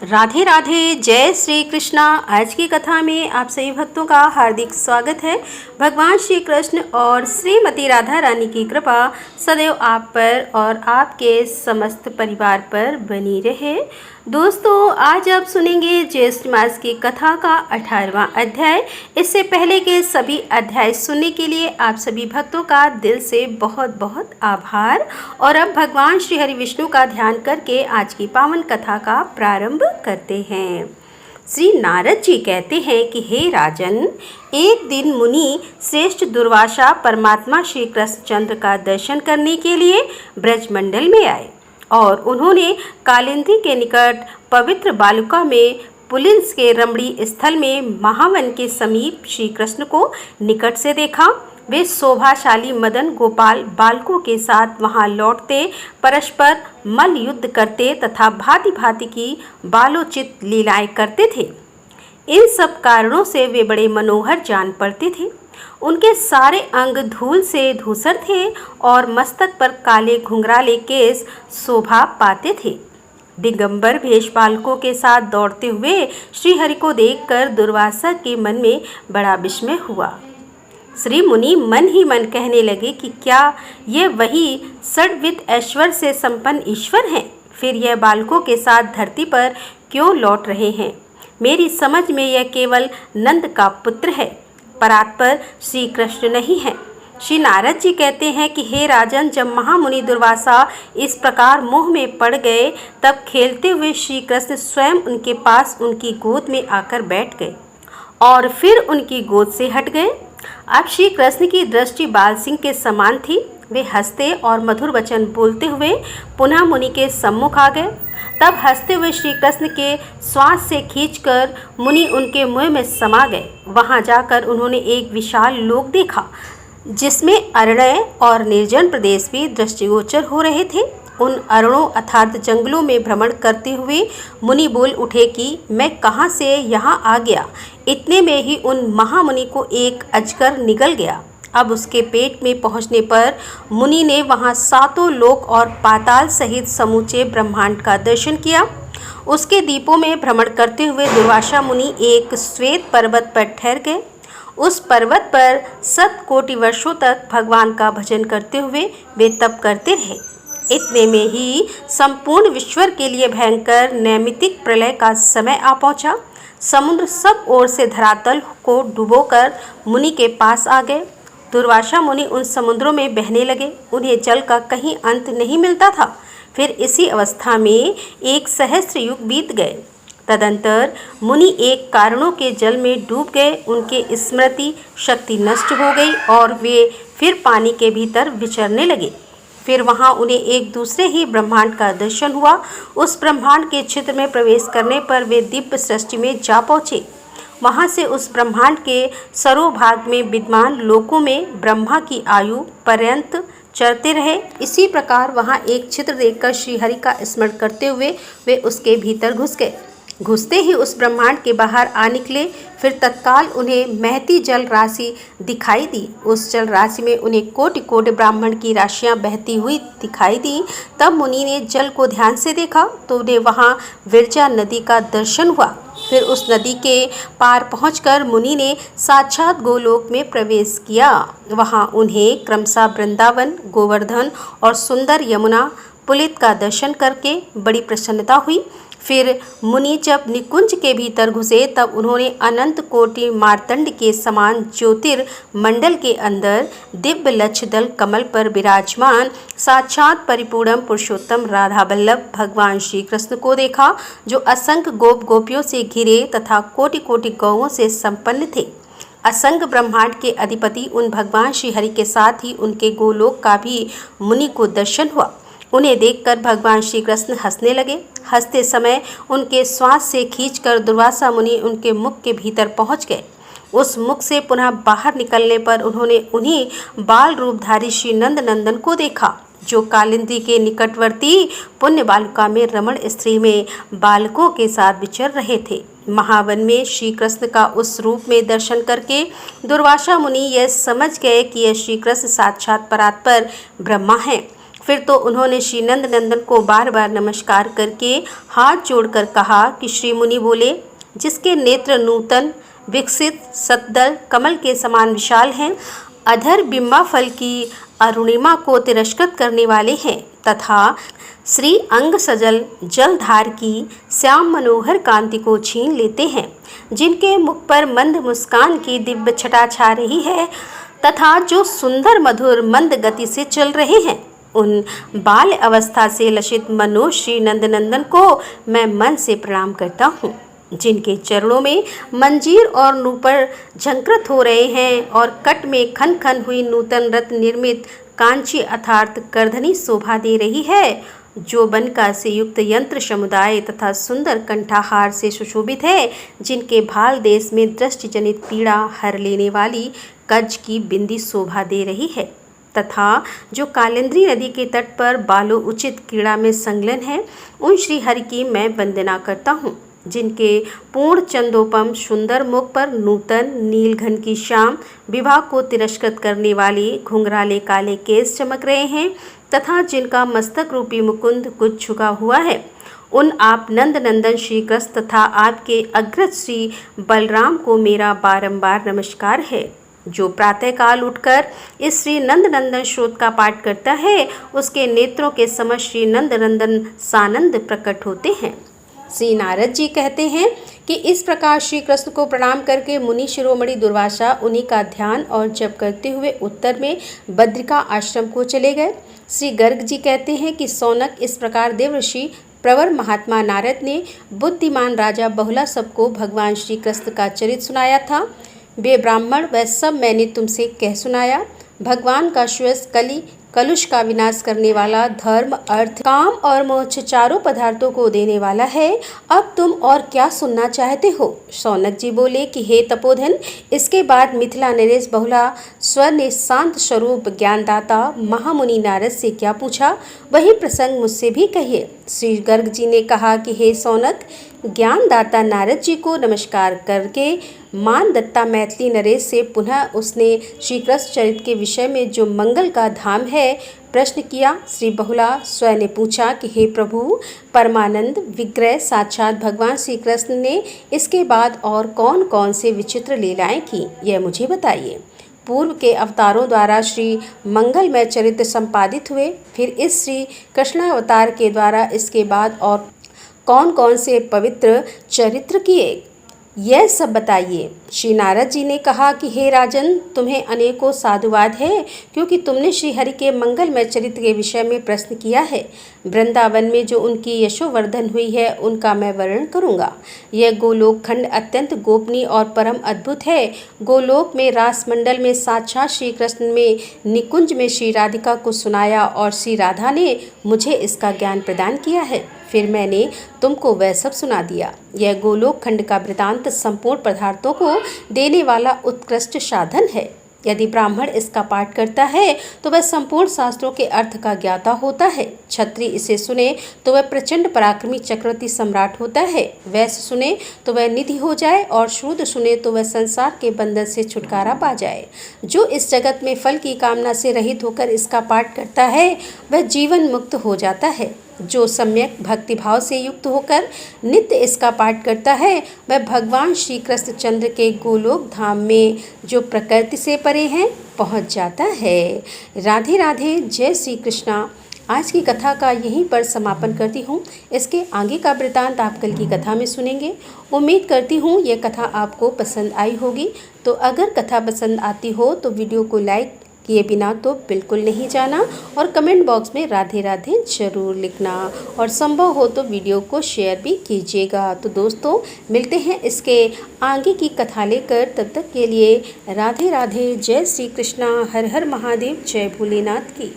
राधे राधे, जय श्री कृष्णा। आज की कथा में आप सभी भक्तों का हार्दिक स्वागत है। भगवान श्री कृष्ण और श्रीमती राधा रानी की कृपा सदैव आप पर और आपके समस्त परिवार पर बनी रहे। दोस्तों, आज आप सुनेंगे ज्येष्ठ मास की कथा का 18वां अध्याय। इससे पहले के सभी अध्याय सुनने के लिए आप सभी भक्तों का दिल से बहुत बहुत आभार। और अब भगवान श्री हरि विष्णु का ध्यान करके आज की पावन कथा का प्रारंभ करते हैं। श्री नारद जी कहते हैं कि हे राजन, एक दिन मुनि श्रेष्ठ दुर्वासा परमात्मा श्री कृष्णचंद्र का दर्शन करने के लिए ब्रजमंडल में आए और उन्होंने कालिंदी के निकट पवित्र बालुका में पुलिंस के रमणी स्थल में महावन के समीप श्री कृष्ण को निकट से देखा। वे शोभाशाली मदन गोपाल बालकों के साथ वहां लौटते, परस्पर मल्ल युद्ध करते तथा भांति भांति की बालोचित लीलाएं करते थे। इन सब कारणों से वे बड़े मनोहर जान पड़ते थे। उनके सारे अंग धूल से धूसर थे और मस्तक पर काले घुंघराले केस शोभा पाते थे। दिगंबर भेष बालकों के साथ दौड़ते हुए श्रीहरि को देखकर दुर्वासा के मन में बड़ा विस्मय हुआ। श्री मुनि मन ही मन कहने लगे कि क्या ये वही षड्विध ऐश्वर्य से संपन्न ईश्वर हैं? फिर यह बालकों के साथ धरती पर क्यों लौट रहे हैं? मेरी समझ में यह केवल नंद का पुत्र है, परात्पर श्री कृष्ण नहीं है। श्री नारद जी कहते हैं कि हे राजन, जब महामुनि दुर्वासा इस प्रकार मोह में पड़ गए, तब खेलते हुए श्री कृष्ण स्वयं उनके पास उनकी गोद में आकर बैठ गए और फिर उनकी गोद से हट गए। अब श्री कृष्ण की दृष्टि बाल सिंह के समान थी। वे हंसते और मधुर वचन बोलते हुए पुनः मुनि के सम्मुख आ गए। तब हंसते हुए श्री कृष्ण के श्वास से खींचकर मुनि उनके मुंह में समा गए। वहां जाकर उन्होंने एक विशाल लोक देखा, जिसमें अरण्य और निर्जन प्रदेश भी दृष्टिगोचर हो रहे थे। उन अरणों अर्थात जंगलों में भ्रमण करते हुए मुनि बोल उठे कि मैं कहाँ से यहाँ आ गया। इतने में ही उन महामुनि को एक अजगर निगल गया। अब उसके पेट में पहुँचने पर मुनि ने वहाँ सातों लोक और पाताल सहित समूचे ब्रह्मांड का दर्शन किया। उसके दीपों में भ्रमण करते हुए दुर्वासा मुनि एक श्वेत पर्वत पर ठहर गए। उस पर्वत पर 7 कोटि वर्षों तक भगवान का भजन करते हुए वे तप करते रहे। इतने में ही संपूर्ण विश्व के लिए भयंकर नैमित्तिक प्रलय का समय आ पहुंचा। समुद्र सब ओर से धरातल को डुबोकर मुनि के पास आ गए। दुर्वासा मुनि उन समुद्रों में बहने लगे। उन्हें जल का कहीं अंत नहीं मिलता था। फिर इसी अवस्था में एक सहस्त्र युग बीत गए। तदंतर मुनि एक कारणों के जल में डूब गए। उनके स्मृति शक्ति नष्ट हो गई और वे फिर पानी के भीतर विचरने लगे। फिर वहां उन्हें एक दूसरे ही ब्रह्मांड का दर्शन हुआ। उस ब्रह्मांड के क्षेत्र में प्रवेश करने पर वे दिव्य सृष्टि में जा पहुँचे। वहां से उस ब्रह्मांड के सरोभाग में विद्यमान लोकों में ब्रह्मा की आयु पर्यंत चरते रहे। इसी प्रकार वहां एक चित्र देखकर श्रीहरि का स्मरण करते हुए वे उसके भीतर घुस गए। घुसते ही उस ब्रह्मांड के बाहर आ निकले। फिर तत्काल उन्हें महती जल राशि दिखाई दी। उस जल राशि में उन्हें कोटि कोटि ब्राह्मण की राशियां बहती हुई दिखाई दी। तब मुनि ने जल को ध्यान से देखा तो उन्हें वहां विरजा नदी का दर्शन हुआ। फिर उस नदी के पार पहुंचकर मुनि ने साक्षात गोलोक में प्रवेश किया। वहां उन्हें क्रमशः वृंदावन, गोवर्धन और सुंदर यमुना पुलित का दर्शन करके बड़ी प्रसन्नता हुई। फिर मुनि जब निकुंज के भीतर घुसे तब उन्होंने अनंत कोटि मार्तंड के समान ज्योतिर्मंडल के अंदर दिव्य लक्षदल कमल पर विराजमान साक्षात परिपूर्ण पुरुषोत्तम राधा वल्लभ भगवान श्री कृष्ण को देखा, जो असंख्य गोप गोपियों से घिरे तथा कोटि कोटि गौओं से संपन्न थे। असंख्य ब्रह्मांड के अधिपति उन भगवान श्रीहरि के साथ ही उनके गोलोक का भी मुनि को दर्शन हुआ। उन्हें देखकर भगवान श्री कृष्ण हंसने लगे। हंसते समय उनके श्वास से खींचकर दुर्वासा मुनि उनके मुख के भीतर पहुंच गए। उस मुख से पुनः बाहर निकलने पर उन्होंने उन्हीं बाल रूपधारी श्री नंद नंदन को देखा, जो कालिंदी के निकटवर्ती पुण्य बालुका में रमण स्त्री में बालकों के साथ विचर रहे थे। महावन में श्री कृष्ण का उस रूप में दर्शन करके दुर्वासा मुनि यह समझ गए कि यह श्री कृष्ण साक्षात परात्पर ब्रह्मा हैं। फिर तो उन्होंने श्री नंद नंदन को बार बार नमस्कार करके हाथ जोड़कर कहा कि श्री मुनि बोले, जिसके नेत्र नूतन विकसित सतदल कमल के समान विशाल हैं, अधर बिम्बा फल की अरुणिमा को तिरस्कृत करने वाले हैं तथा श्री अंग सजल जलधार की श्याम मनोहर कांति को छीन लेते हैं, जिनके मुख पर मंद मुस्कान की दिव्य छटा छा रही है तथा जो सुंदर मधुर मंद गति से चल रहे हैं, उन बाल अवस्था से लसित मनोज श्री नंदनंदन को मैं मन से प्रणाम करता हूँ, जिनके चरणों में मंजीर और नूपुर झंकृत हो रहे हैं और कट में खन खन हुई नूतन रत्न निर्मित कांची अर्थात करधनी शोभा दे रही है, जो बनका से युक्त यंत्र समुदाय तथा सुंदर कंठाहार से सुशोभित है, जिनके भाल देश में दृष्टि जनित पीड़ा हर लेने वाली कज की बिंदी शोभा दे रही है तथा जो कालिंदी नदी के तट पर बालो उचित क्रीड़ा में संलग्न है, उन श्री हरि की मैं वंदना करता हूँ, जिनके पूर्ण चंदोपम सुंदर मुख पर नूतन नील घन की श्याम विवाह को तिरस्कृत करने वाले घुंघराले काले केस चमक रहे हैं तथा जिनका मस्तक रूपी मुकुंद कुछ झुका हुआ है, उन आप नंद नंदन श्री कृष्ण तथा आपके अग्रज श्री बलराम को मेरा बारंबार नमस्कार है। जो प्रातःकाल उठकर इस श्री नंद नंदन श्रोत का पाठ करता है, उसके नेत्रों के समक्ष श्री नंद नंदन सानंद प्रकट होते हैं। श्री नारद जी कहते हैं कि इस प्रकार श्री कृष्ण को प्रणाम करके मुनि शिरोमणि दुर्वासा उन्हीं का ध्यान और जप करते हुए उत्तर में बद्रिका आश्रम को चले गए। श्री गर्ग जी कहते हैं कि सौनक इस प्रकार देवऋषि प्रवर महात्मा नारद ने बुद्धिमान राजा बहुला सबको भगवान श्री कृष्ण का चरित्र सुनाया था। वे ब्राह्मण वह सब मैंने तुमसे कह सुनाया। भगवान का श्रेष्ठ कली कलुष का विनाश करने वाला, धर्म अर्थ काम और मोक्ष चारों पदार्थों को देने वाला है। अब तुम और क्या सुनना चाहते हो? शौनक जी बोले कि हे तपोधन, इसके बाद मिथिला नरेश बहुला स्वर ने शांत स्वरूप ज्ञानदाता महामुनि नारद से क्या पूछा, वही प्रसंग मुझसे भी कहिए। श्री गर्ग जी ने कहा कि हे शौनक, ज्ञानदाता नारद जी को नमस्कार करके मान दत्ता मैथिली नरेश से पुनः उसने श्री कृष्ण चरित्र के विषय में जो मंगल का धाम है प्रश्न किया। श्री बहुला स्वयं ने पूछा कि हे प्रभु, परमानंद विग्रह साक्षात भगवान श्री कृष्ण ने इसके बाद और कौन कौन से विचित्र लीलाएं की, यह मुझे बताइए। पूर्व के अवतारों द्वारा श्री मंगलमय चरित्र संपादित हुए, फिर इस श्री कृष्णावतार के द्वारा इसके बाद और कौन कौन से पवित्र चरित्र किए, यह सब बताइए। श्री नारद जी ने कहा कि हे राजन, तुम्हें अनेकों साधुवाद है, क्योंकि तुमने श्री हरि के मंगलमय चरित्र के विषय में प्रश्न किया है। वृंदावन में जो उनकी यशोवर्धन हुई है, उनका मैं वर्णन करूँगा। यह गोलोक खंड अत्यंत गोपनीय और परम अद्भुत है। गोलोक में रास मंडल में साक्षात श्री कृष्ण में निकुंज में श्री राधिका को सुनाया और श्री राधा ने मुझे इसका ज्ञान प्रदान किया है। फिर मैंने तुमको वह सब सुना दिया। यह गोलोक खंड का वृतांत संपूर्ण पदार्थों को देने वाला उत्कृष्ट साधन है। यदि ब्राह्मण इसका पाठ करता है तो वह संपूर्ण शास्त्रों के अर्थ का ज्ञाता होता है। क्षत्रिय इसे सुने तो वह प्रचंड पराक्रमी चक्रवर्ती सम्राट होता है। वैश्य सुने तो वह निधि हो जाए और शूद्र सुने तो वह संसार के बंधन से छुटकारा पा जाए। जो इस जगत में फल की कामना से रहित होकर इसका पाठ करता है, वह जीवन मुक्त हो जाता है। जो सम्यक भक्तिभाव से युक्त होकर नित्य इसका पाठ करता है, वह भगवान श्री कृष्ण चंद्र के गोलोक धाम में जो प्रकृति से परे हैं पहुंच जाता है। राधे राधे, जय श्री कृष्णा। आज की कथा का यहीं पर समापन करती हूँ। इसके आगे का वृतांत आप कल की कथा में सुनेंगे। उम्मीद करती हूँ यह कथा आपको पसंद आई होगी। तो अगर कथा पसंद आती हो तो वीडियो को लाइक किए बिना तो बिल्कुल नहीं जाना और कमेंट बॉक्स में राधे राधे ज़रूर लिखना और संभव हो तो वीडियो को शेयर भी कीजिएगा। तो दोस्तों, मिलते हैं इसके आगे की कथा लेकर। तब तक के लिए राधे राधे, जय श्री कृष्णा, हर हर महादेव, जय भोलेनाथ की।